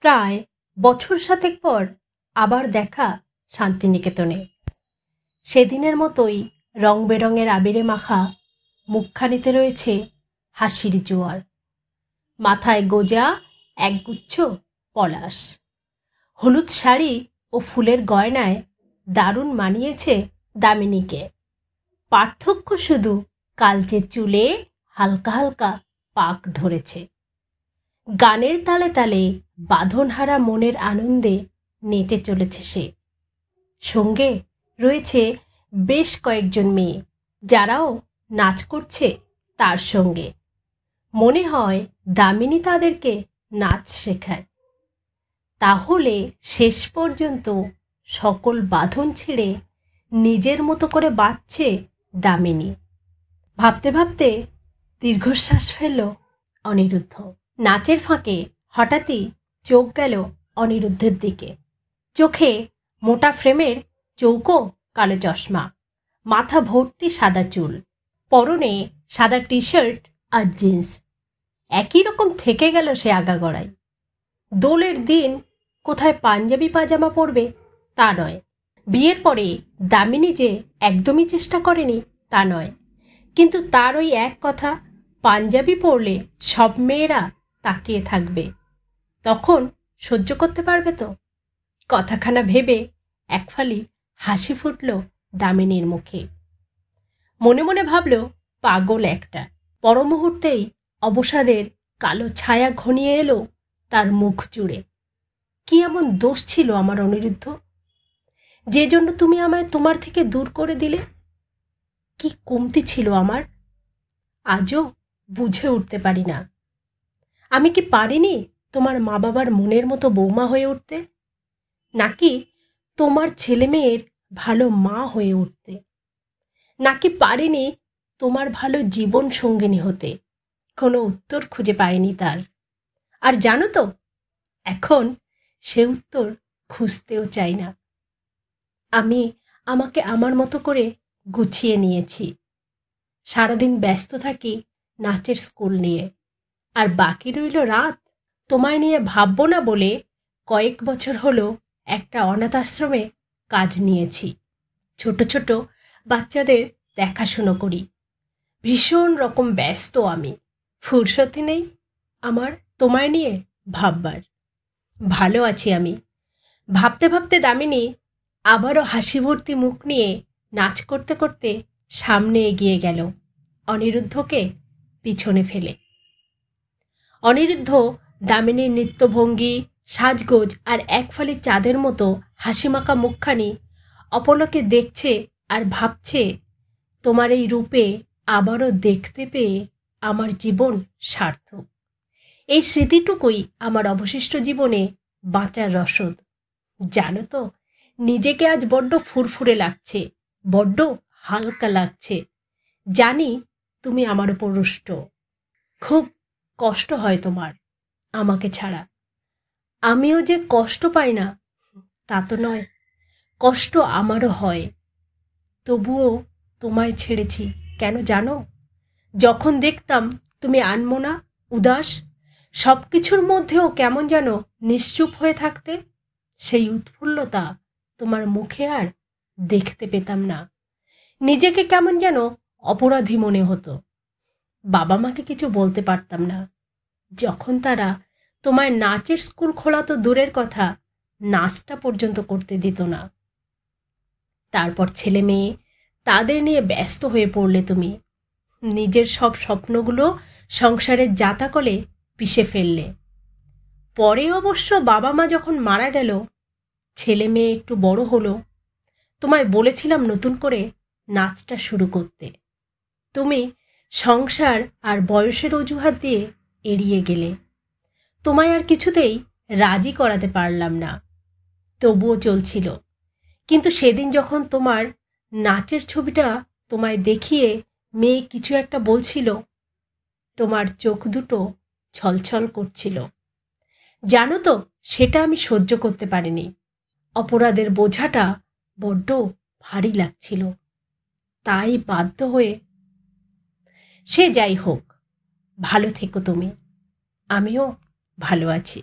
প্রায় বছর সাতেক পর আবার দেখা শান্তিনিকেতনে। সেদিনের মতোই রং বেরঙের আবিরে মাখা মুখখানিতে রয়েছে হাসির জোয়ার। মাথায় গোজা একগুচ্ছ পলাশ, হলুদ শাড়ি ও ফুলের গয়নায় দারুণ মানিয়েছে দামিনীকে। পার্থক্য শুধু কালচে চুলে হালকা হালকা পাক ধরেছে। গানের তালে তালে বাঁধনহারা মনের আনন্দে নেচে চলেছে সে। সঙ্গে রয়েছে বেশ কয়েকজন মেয়ে, যারাও নাচ করছে তার সঙ্গে। মনে হয় দামিনী তাদেরকে নাচ শেখায়। তাহলে শেষ পর্যন্ত সকল বাঁধন ছেড়ে নিজের মতো করে বাঁচছে দামিনী। ভাবতে ভাবতে দীর্ঘশ্বাস ফেলল অনিরুদ্ধ। নাচের ফাঁকে হঠাৎই চোখ গেল অনিরুদ্ধের দিকে। চোখে মোটা ফ্রেমের চৌকো কালো চশমা, মাথা ভর্তি সাদা চুল, পরনে সাদা টি শার্ট আর জিন্স। একই রকম থেকে গেল সে আগাগোড়ায়। দোলের দিন কোথায় পাঞ্জাবি পাজামা পরবে তা নয়। বিয়ের পরে দামিনী যে একদমই চেষ্টা করেনি তা নয়, কিন্তু তার ওই এক কথা, পাঞ্জাবি পরলে সব মেয়েরা তাকিয়ে থাকবে, তখন সহ্য করতে পারবে তো? কথাখানা ভেবে একফালি হাসি ফুটল দামিনীর মুখে। মনে মনে ভাবল, পাগল একটা। পর মুহূর্তেই অবসাদের কালো ছায়া ঘনিয়ে এলো তার মুখ জুড়ে। কি এমন দোষ ছিল আমার অনিরুদ্ধ, যে জন্য তুমি আমায় তোমার থেকে দূর করে দিলে? কি কমতি ছিল আমার, আজও বুঝে উঠতে পারি না। আমি কি পারিনি তোমার মা বাবার মনের মতো বৌমা হয়ে উঠতে, নাকি তোমার ছেলে মেয়ের ভালো মা হয়ে উঠতে, নাকি পারিনি তোমার ভালো জীবন সঙ্গিনী হতে? কোনো উত্তর খুঁজে পাইনি তার। আর জানো তো, এখন সে উত্তর খুঁজতেও চাই না। আমি আমাকে আমার মতো করে গুছিয়ে নিয়েছি। সারাদিন ব্যস্ত থাকি নাচের স্কুল নিয়ে, আর বাকি রইল রাত। তোমায় নিয়ে ভাববো না বলে কয়েক বছর হলো একটা অনাথ আশ্রমে কাজ নিয়েছি। ছোট ছোট বাচ্চাদের দেখাশুনো করি। ভীষণ রকম ব্যস্ত আমি, ফুরসতি নেই আমার তোমায় নিয়ে ভাববার। ভালো আছি আমি। ভাবতে ভাবতে দামিনী আবারও হাসি ভর্তি মুখ নিয়ে নাচ করতে করতে সামনে এগিয়ে গেল, অনিরুদ্ধকে পিছনে ফেলে। অনিরুদ্ধ দামিনীর নৃত্যভঙ্গি, সাজগোজ আর একফালি চাঁদের মতো হাসিমাখা মুখখানি অপলকে দেখছে আর ভাবছে, তোমার এই রূপে আবারও দেখতে পেয়ে আমার জীবন সার্থক। এই স্মৃতিটুকুই আমার অবশিষ্ট জীবনে বাঁচার রসদ। জানো তো, নিজেকে আজ বড্ড ফুরফুরে লাগছে, বড্ড হালকা লাগছে। জানি তুমি আমার উপর রুষ্ট, খুব কষ্ট হয় তোমার আমাকে ছাড়া। আমিও যে কষ্ট পাই না তা তো নয়, কষ্ট আমারও হয়। তবুও তোমায় ছেড়েছি কেন জানো? যখন দেখতাম তুমি আনমনা, উদাস, সব কিছুর মধ্যেও কেমন যেন নিশ্চুপ হয়ে থাকতে, সেই উৎফুল্লতা তোমার মুখে আর দেখতে পেতাম না। নিজেকে কেমন যেন অপরাধী মনে হতো। বাবা মাকে কিছু বলতে পারতাম না, যখন তারা তোমার নাচের স্কুল খোলা তো দূরের কথা, নাচটা পর্যন্ত করতে দিত না। তারপর ছেলে মেয়ে, তাদের নিয়ে ব্যস্ত হয়ে পড়লে তুমি। নিজের সব স্বপ্নগুলো সংসারের জাতাকলে পিষে ফেললে। পরে অবশ্য বাবা মা যখন মারা গেল, ছেলে মেয়ে একটু বড় হলো, তোমায় বলেছিলাম নতুন করে নাচটা শুরু করতে। তুমি সংসার আর বয়সের অজুহাত দিয়ে এড়িয়ে গেলে। তোমায় আর কিছুতেই রাজি করাতে পারলাম না, তবুও চলছিল। কিন্তু সেদিন যখন তোমার নাচের ছবিটা তোমায় দেখিয়ে মেয়ে কিছু একটা বলছিল, তোমার চোখ দুটো ছলছল করছিল। জানো তো, সেটা আমি সহ্য করতে পারিনি। অপরাধের বোঝাটা বড্ড ভারী লাগছিল, তাই বাধ্য হয়ে। সে যাই হোক, ভালো থেকো তুমি, আমিও ভালো আছি।